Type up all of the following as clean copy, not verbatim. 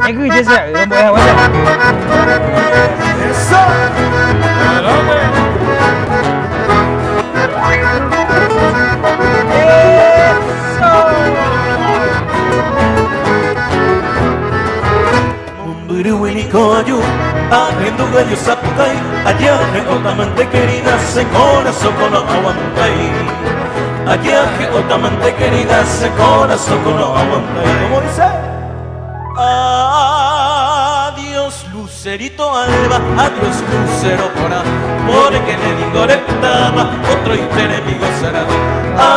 Escúchese, no voy a bailar. Eso. Koyu, ahendu gallo sapukai, ayaje otamante querida, se corazón con aguantai. Ayaje otamante querida, se corazón con aguantai. ¿Cómo dice? Adiós lucerito alba, adiós lucero porá, porque le digo reptaba, otro enemigo será.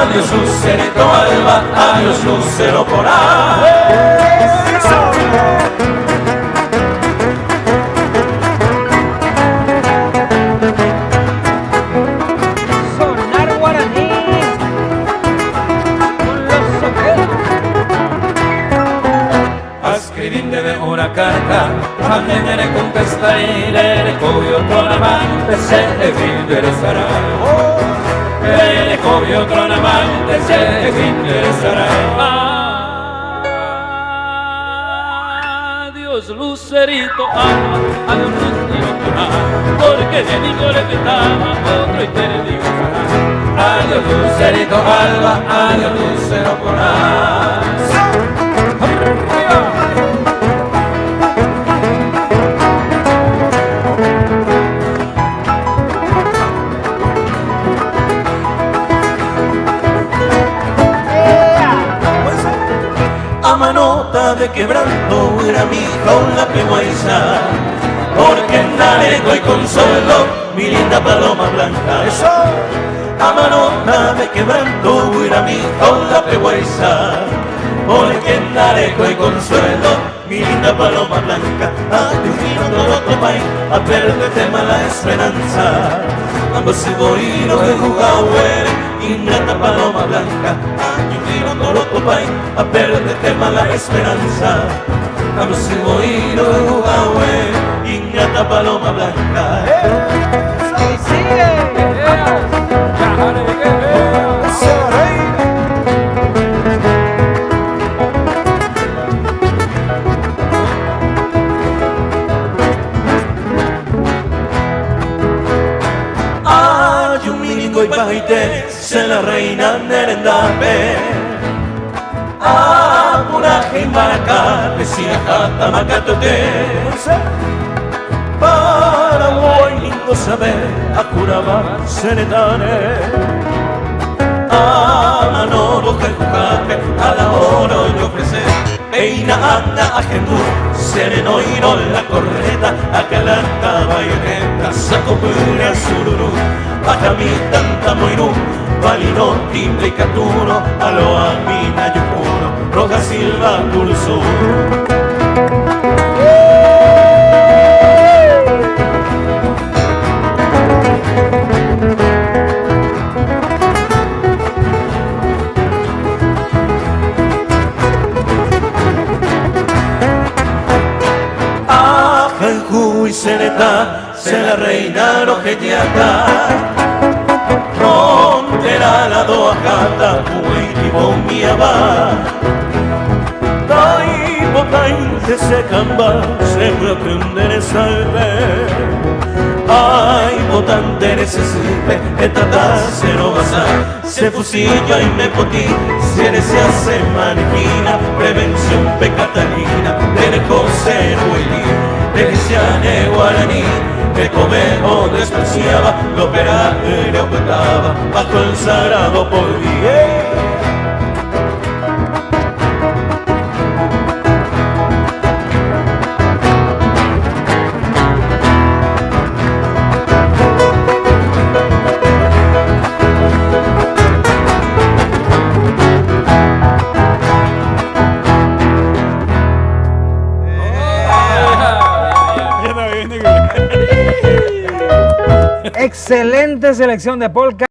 Adiós lucerito alba, adiós lucero porá. Scrivinde una carta, mandene contestare, come otro amante se vivere sarà. Come otro amante se vivere sarà. Adiós lucerito alma, adiós lucerito alma, porque de mi corazón otro y te digo sarà. Adiós lucerito alma, adiós lucerito alma. Manota de quebranto era mi jaula peguaiza, porque en Nareco hay consuelo, mi linda paloma blanca. Eso. A manota de quebranto era mi jaula peguaiza, porque en Nareco hay consuelo, mi linda paloma blanca. A tu vino otro país, a perderte mala esperanza. Ambos se voy no he jugado ingrata paloma blanca. Yo quiero otro país, a perderte mala esperanza. Ambos se voy no he jugado ingrata paloma blanca. ¡Y sigue! Y paite se la reina nerendape Apuraje y maracá decía jata macatote Paraguay lindo saber acuraba serenare A manoro que jugape a la hora y ofrecer Eina anda a Gendú sereno y no la correta a calanta bayoneta saco pura sururu Baja mi tanta moirú, valino, timbre y caturo, aloa, mina, yupuro, roja, silva, pulso. Ajenjú y Ceneta, se la reina rojeñaca. La doacata, y bomiaba. Tai botain que se camba, se me aprender salve. Ay, botante se sirve, etata se no basa. Se fusilla y me potí, se hace margina. Prevención pecatalina, de José Ruelí, de Siane Guaraní. Que come o despreciaba, lo opera y le ocultaba bajo el sagrado polvillo. Excelente selección de polka.